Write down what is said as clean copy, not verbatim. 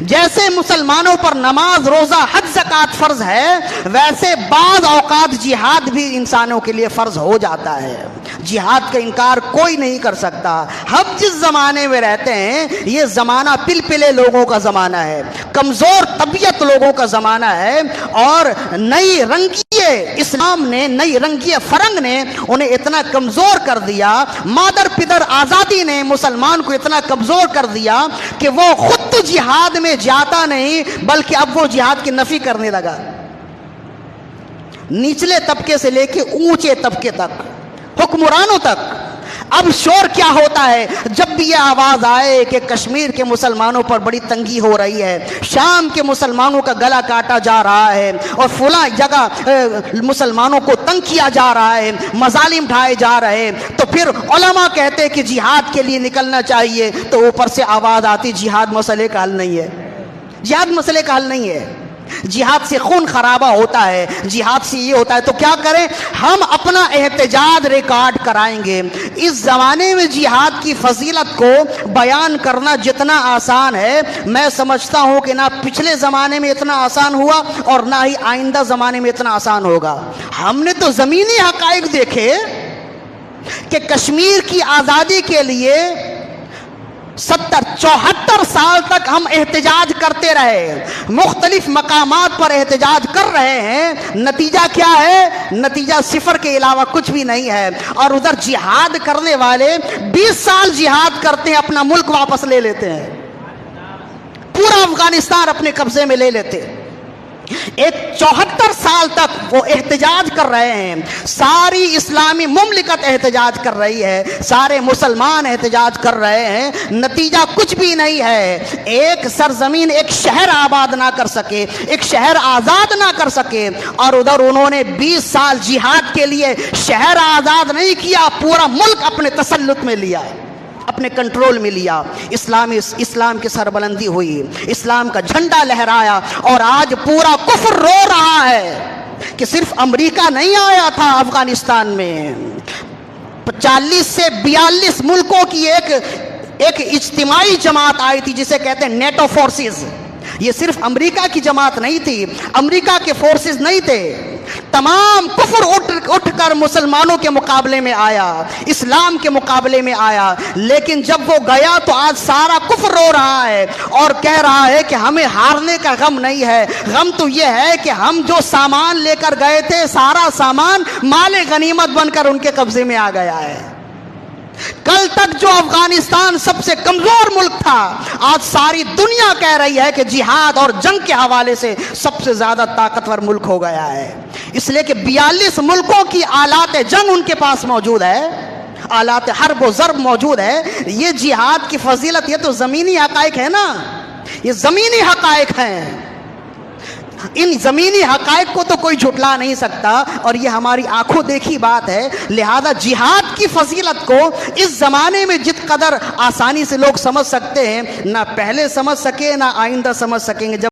جیسے مسلمانوں پر نماز، روزہ، حج، زکوٰۃ فرض ہے، ویسے بعض اوقات جہاد بھی انسانوں کے لیے فرض ہو جاتا ہے۔ جہاد کا انکار کوئی نہیں کر سکتا۔ ہم جس زمانے میں رہتے ہیں یہ زمانہ پلپلے لوگوں کا زمانہ ہے، کمزور طبیعت لوگوں کا زمانہ ہے، اور نئی رنگیے اسلام نے، نئی رنگیے فرنگ نے انہیں اتنا کمزور کر دیا، مادر پدر آزادی نے مسلمان کو اتنا کمزور کر دیا کہ وہ خود تو جہاد میں جاتا نہیں بلکہ اب وہ جہاد کی نفی کرنے لگا، نچلے طبقے سے لے کے اونچے طبقے تک، حکمرانوں تک۔ اب شور کیا ہوتا ہے جب بھی یہ آواز آئے کہ کشمیر کے مسلمانوں پر بڑی تنگی ہو رہی ہے، شام کے مسلمانوں کا گلا کاٹا جا رہا ہے، اور فلاں جگہ مسلمانوں کو تنگ کیا جا رہا ہے، مظالم ڈھائے جا رہے ہیں، تو پھر علماء کہتے کہ جہاد کے لیے نکلنا چاہیے، تو اوپر سے آواز آتی جہاد مسئلے کا حل نہیں ہے، جہاد مسئلے کا حل نہیں ہے، جہاد سے خون خرابہ ہوتا ہے، جہاد سے یہ ہوتا ہے۔ تو کیا کریں؟ ہم اپنا احتجاج ریکارڈ کرائیں گے۔ اس زمانے میں جہاد کی فضیلت کو بیان کرنا جتنا آسان ہے، میں سمجھتا ہوں کہ نہ پچھلے زمانے میں اتنا آسان ہوا اور نہ ہی آئندہ زمانے میں اتنا آسان ہوگا۔ ہم نے تو زمینی حقائق دیکھے کہ کشمیر کی آزادی کے لیے 74 سال تک ہم احتجاج کرتے رہے، مختلف مقامات پر احتجاج کر رہے ہیں، نتیجہ کیا ہے؟ نتیجہ صفر کے علاوہ کچھ بھی نہیں ہے۔ اور ادھر جہاد کرنے والے 20 سال جہاد کرتے ہیں، اپنا ملک واپس لے لیتے ہیں، پورا افغانستان اپنے قبضے میں لے لیتے ہیں۔ ایک 74 سال تک وہ احتجاج کر رہے ہیں، ساری اسلامی مملکت احتجاج کر رہی ہے، سارے مسلمان احتجاج کر رہے ہیں، نتیجہ کچھ بھی نہیں ہے۔ ایک سرزمین، ایک شہر آباد نہ کر سکے، ایک شہر آزاد نہ کر سکے، اور ادھر انہوں نے 20 سال جہاد کے لیے شہر آزاد نہیں کیا، پورا ملک اپنے تسلط میں لیا، اپنے کنٹرول میں لیا۔ اسلام کی سربلندی ہوئی، اسلام کا جھنڈا لہرایا، اور آج پورا کفر رو رہا ہے کہ صرف امریکہ نہیں آیا تھا افغانستان میں، 40 سے 42 ملکوں کی ایک اجتماعی جماعت آئی تھی جسے کہتے ہیں نیٹو فورسز۔ یہ صرف امریکہ کی جماعت نہیں تھی، امریکہ کے فورسز نہیں تھے، تمام کفر اٹھ کر مسلمانوں کے مقابلے میں آیا، اسلام کے مقابلے میں آیا۔ لیکن جب وہ گیا تو آج سارا کفر رو رہا ہے اور کہہ رہا ہے کہ ہمیں ہارنے کا غم نہیں ہے، غم تو یہ ہے کہ ہم جو سامان لے کر گئے تھے سارا سامان مال غنیمت بن کر ان کے قبضے میں آ گیا ہے۔ کل تک جو افغانستان سب سے کمزور ملک تھا، آج ساری دنیا کہہ رہی ہے کہ جہاد اور جنگ کے حوالے سے سب سے زیادہ طاقتور ملک ہو گیا ہے، اس لیے کہ 42 ملکوں کی آلات جنگ ان کے پاس موجود ہے، آلات حرب و ضرب موجود ہے۔ یہ جہاد کی فضیلت یہ تو زمینی حقائق ہے نا، یہ زمینی حقائق ہیں، ان زمینی حقائق کو تو کوئی جھٹلا نہیں سکتا، اور یہ ہماری آنکھوں دیکھی بات ہے۔ لہذا جہاد کی فضیلت کو اس زمانے میں جت قدر آسانی سے لوگ سمجھ سکتے ہیں، نہ پہلے سمجھ سکے نہ آئندہ سمجھ سکیں گے۔